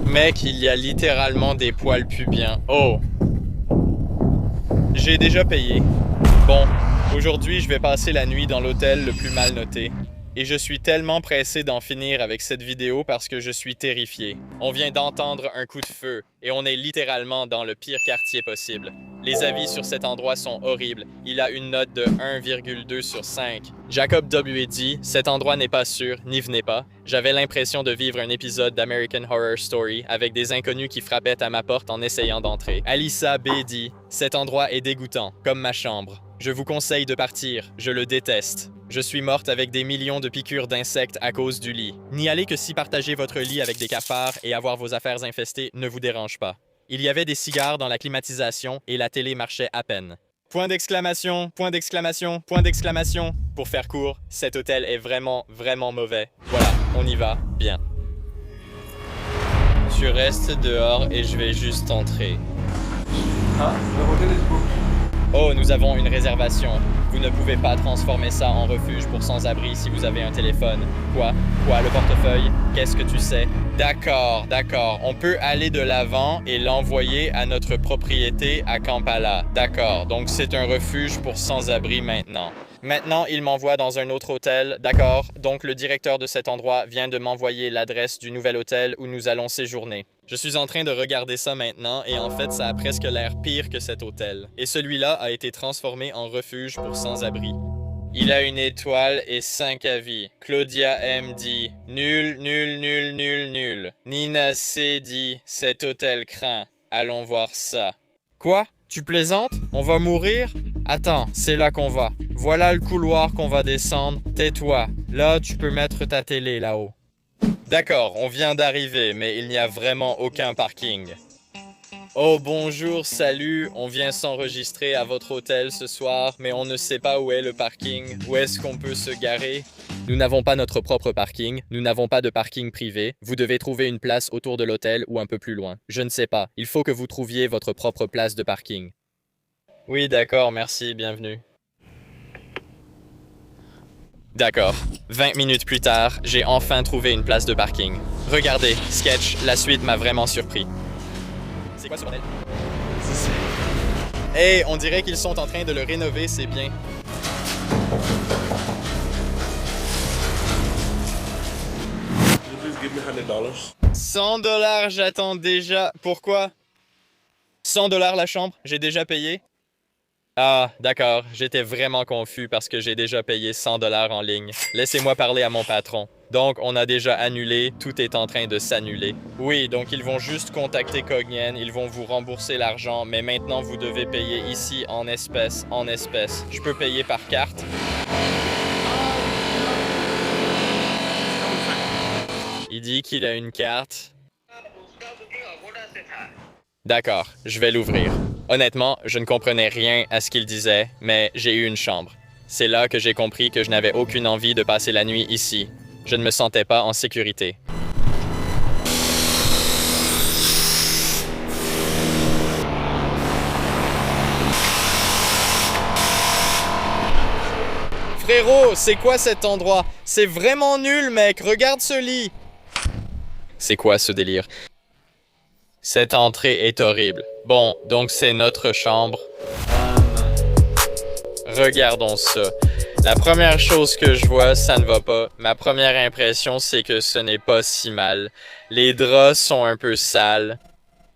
Mec, il y a littéralement des poils pubiens. Oh! J'ai déjà payé. Bon, aujourd'hui, je vais passer la nuit dans l'hôtel le plus mal noté. Et je suis tellement pressé d'en finir avec cette vidéo parce que je suis terrifié. On vient d'entendre un coup de feu et on est littéralement dans le pire quartier possible. Les avis sur cet endroit sont horribles. Il a une note de 1,2 sur 5. Jacob W. dit « Cet endroit n'est pas sûr, n'y venez pas. J'avais l'impression de vivre un épisode d'American Horror Story avec des inconnus qui frappaient à ma porte en essayant d'entrer. » Alyssa B. dit « Cet endroit est dégoûtant, comme ma chambre. Je vous conseille de partir, je le déteste. Je suis morte avec des millions de piqûres d'insectes à cause du lit. N'y allez que si partager votre lit avec des cafards et avoir vos affaires infestées ne vous dérange pas. Il y avait des cigares dans la climatisation et la télé marchait à peine. Point d'exclamation, point d'exclamation, point d'exclamation. Pour faire court, cet hôtel est vraiment, vraiment mauvais. Voilà, on y va, bien. Tu restes dehors et je vais juste entrer. Ah, le hôtel est beau. Oh, nous avons une réservation. Vous ne pouvez pas transformer ça en refuge pour sans-abri si vous avez un téléphone. Quoi? Quoi, le portefeuille? Qu'est-ce que tu sais? D'accord, d'accord. On peut aller de l'avant et l'envoyer à notre propriété à Kampala. D'accord, donc c'est un refuge pour sans-abri maintenant. Maintenant, il m'envoie dans un autre hôtel. D'accord, donc le directeur de cet endroit vient de m'envoyer l'adresse du nouvel hôtel où nous allons séjourner. Je suis en train de regarder ça maintenant et en fait, ça a presque l'air pire que cet hôtel. Et celui-là a été transformé en refuge pour sans-abri. Il a une étoile et 5 avis. Claudia M dit « Nul, nul, nul, nul, nul ». Nina C dit « Cet hôtel craint. Allons voir ça ». Quoi? Tu plaisantes? On va mourir? Attends, c'est là qu'on va. Voilà le couloir qu'on va descendre. Tais-toi. Là, tu peux mettre ta télé là-haut. D'accord, on vient d'arriver, mais il n'y a vraiment aucun parking. Oh bonjour, salut, on vient s'enregistrer à votre hôtel ce soir, mais on ne sait pas où est le parking. Où est-ce qu'on peut se garer? Nous n'avons pas notre propre parking, nous n'avons pas de parking privé. Vous devez trouver une place autour de l'hôtel ou un peu plus loin. Je ne sais pas, il faut que vous trouviez votre propre place de parking. Oui, d'accord, merci, bienvenue. D'accord. 20 minutes plus tard, j'ai enfin trouvé une place de parking. Regardez, sketch, la suite m'a vraiment surpris. C'est quoi ce bordel? Hey, on dirait qu'ils sont en train de le rénover, c'est bien. Please give me $100. 100 $, j'attends déjà. Pourquoi? 100 $ la chambre, j'ai déjà payé? Ah, d'accord, j'étais vraiment confus parce que j'ai déjà payé 100 $ en ligne. Laissez-moi parler à mon patron. Donc, on a déjà annulé, tout est en train de s'annuler. Oui, donc ils vont juste contacter Cognienne, ils vont vous rembourser l'argent, mais maintenant vous devez payer ici en espèces, en espèces. Je peux payer par carte? Il dit qu'il a une carte. D'accord, je vais l'ouvrir. Honnêtement, je ne comprenais rien à ce qu'il disait, mais j'ai eu une chambre. C'est là que j'ai compris que je n'avais aucune envie de passer la nuit ici. Je ne me sentais pas en sécurité. Frérot, c'est quoi cet endroit? C'est vraiment nul, mec. Regarde ce lit. C'est quoi ce délire? Cette entrée est horrible. Bon, donc c'est notre chambre. Regardons ça. La première chose que je vois, ça ne va pas. Ma première impression, c'est que ce n'est pas si mal. Les draps sont un peu sales.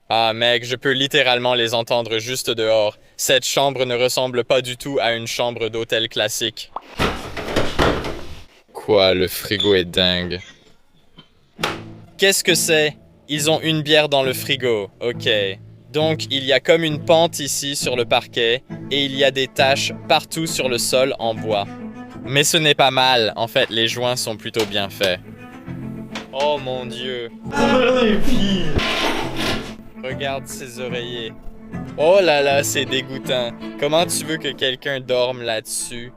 Ah mec, je peux littéralement les entendre juste dehors. Cette chambre ne ressemble pas du tout à une chambre d'hôtel classique. Quoi, le frigo est dingue. Qu'est-ce que c'est? Ils ont une bière dans le frigo, ok. Donc, il y a comme une pente ici sur le parquet et il y a des taches partout sur le sol en bois. Mais ce n'est pas mal, en fait, les joints sont plutôt bien faits. Oh mon Dieu. Regarde ces oreillers. Oh là là, c'est dégoûtant. Comment tu veux que quelqu'un dorme là-dessus?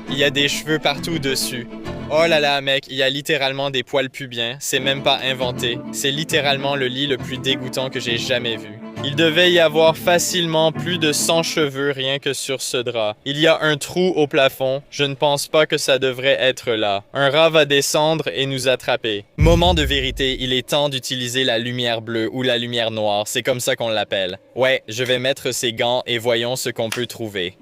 Il y a des cheveux partout dessus. Oh là là, mec, il y a littéralement des poils pubiens. C'est même pas inventé. C'est littéralement le lit le plus dégoûtant que j'ai jamais vu. Il devait y avoir facilement plus de 100 cheveux rien que sur ce drap. Il y a un trou au plafond. Je ne pense pas que ça devrait être là. Un rat va descendre et nous attraper. Moment de vérité, il est temps d'utiliser la lumière bleue ou la lumière noire. C'est comme ça qu'on l'appelle. Ouais, je vais mettre ces gants et voyons ce qu'on peut trouver.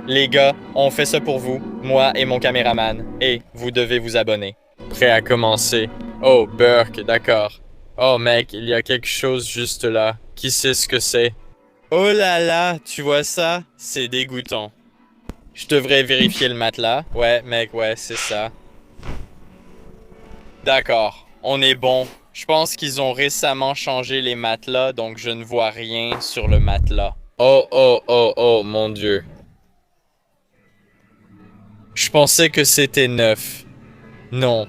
Les gars, on fait ça pour vous, moi et mon caméraman. Et vous devez vous abonner. Prêt à commencer. Oh, Burke, d'accord. Oh mec, il y a quelque chose juste là. Qui sait ce que c'est? Oh là là, tu vois ça? C'est dégoûtant. Je devrais vérifier le matelas. Ouais, mec, ouais, c'est ça. D'accord, on est bon. Je pense qu'ils ont récemment changé les matelas, donc je ne vois rien sur le matelas. Oh, oh, oh, oh, mon Dieu. Je pensais que c'était neuf. Non.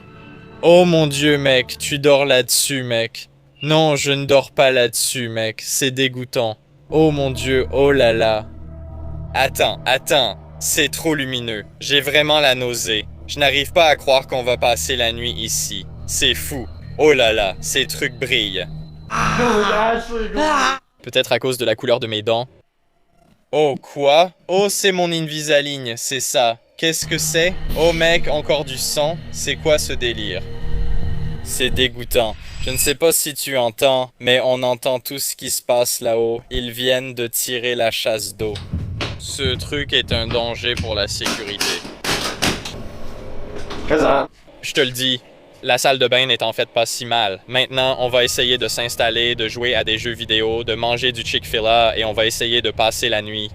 Oh mon Dieu, mec, tu dors là-dessus, mec. Non, je ne dors pas là-dessus, mec. C'est dégoûtant. Oh mon Dieu, oh là là. Attends. C'est trop lumineux. J'ai vraiment la nausée. Je n'arrive pas à croire qu'on va passer la nuit ici. C'est fou. Oh là là, ces trucs brillent. Peut-être à cause de la couleur de mes dents. Oh, quoi? Oh, c'est mon Invisalign, c'est ça. Qu'est-ce que c'est? Oh mec, encore du sang? C'est quoi ce délire? C'est dégoûtant. Je ne sais pas si tu entends, mais on entend tout ce qui se passe là-haut. Ils viennent de tirer la chasse d'eau. Ce truc est un danger pour la sécurité. Présent. Je te le dis, la salle de bain n'est en fait pas si mal. Maintenant, on va essayer de s'installer, de jouer à des jeux vidéo, de manger du Chick-fil-A et on va essayer de passer la nuit.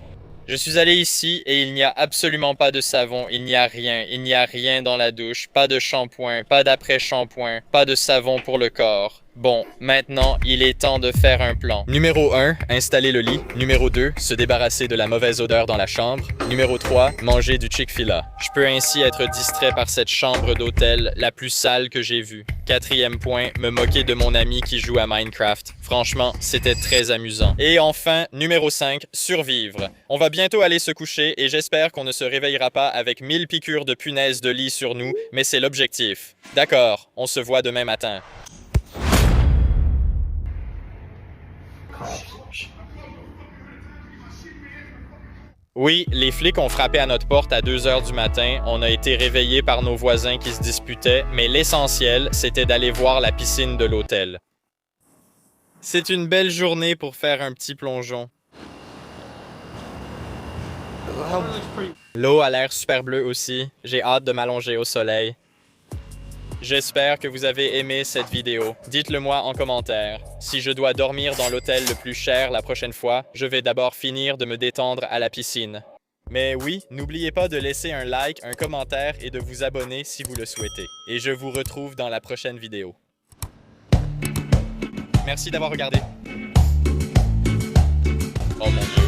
Je suis allé ici et il n'y a absolument pas de savon, il n'y a rien dans la douche, pas de shampoing, pas d'après-shampoing, pas de savon pour le corps. Bon, maintenant, il est temps de faire un plan. Numéro 1, installer le lit. Numéro 2, se débarrasser de la mauvaise odeur dans la chambre. Numéro 3, manger du Chick-fil-A. Je peux ainsi être distrait par cette chambre d'hôtel la plus sale que j'ai vue. 4e point, me moquer de mon ami qui joue à Minecraft. Franchement, c'était très amusant. Et enfin, numéro 5, survivre. On va bientôt aller se coucher et j'espère qu'on ne se réveillera pas avec 1000 piqûres de punaises de lit sur nous, mais c'est l'objectif. D'accord, on se voit demain matin. Oui, les flics ont frappé à notre porte à 2 heures du matin. On a été réveillés par nos voisins qui se disputaient, mais l'essentiel, c'était d'aller voir la piscine de l'hôtel. C'est une belle journée pour faire un petit plongeon. L'eau a l'air super bleue aussi. J'ai hâte de m'allonger au soleil. J'espère que vous avez aimé cette vidéo. Dites-le moi en commentaire. Si je dois dormir dans l'hôtel le plus cher la prochaine fois, je vais d'abord finir de me détendre à la piscine. Mais oui, n'oubliez pas de laisser un like, un commentaire et de vous abonner si vous le souhaitez. Et je vous retrouve dans la prochaine vidéo. Merci d'avoir regardé. Oh mon Dieu.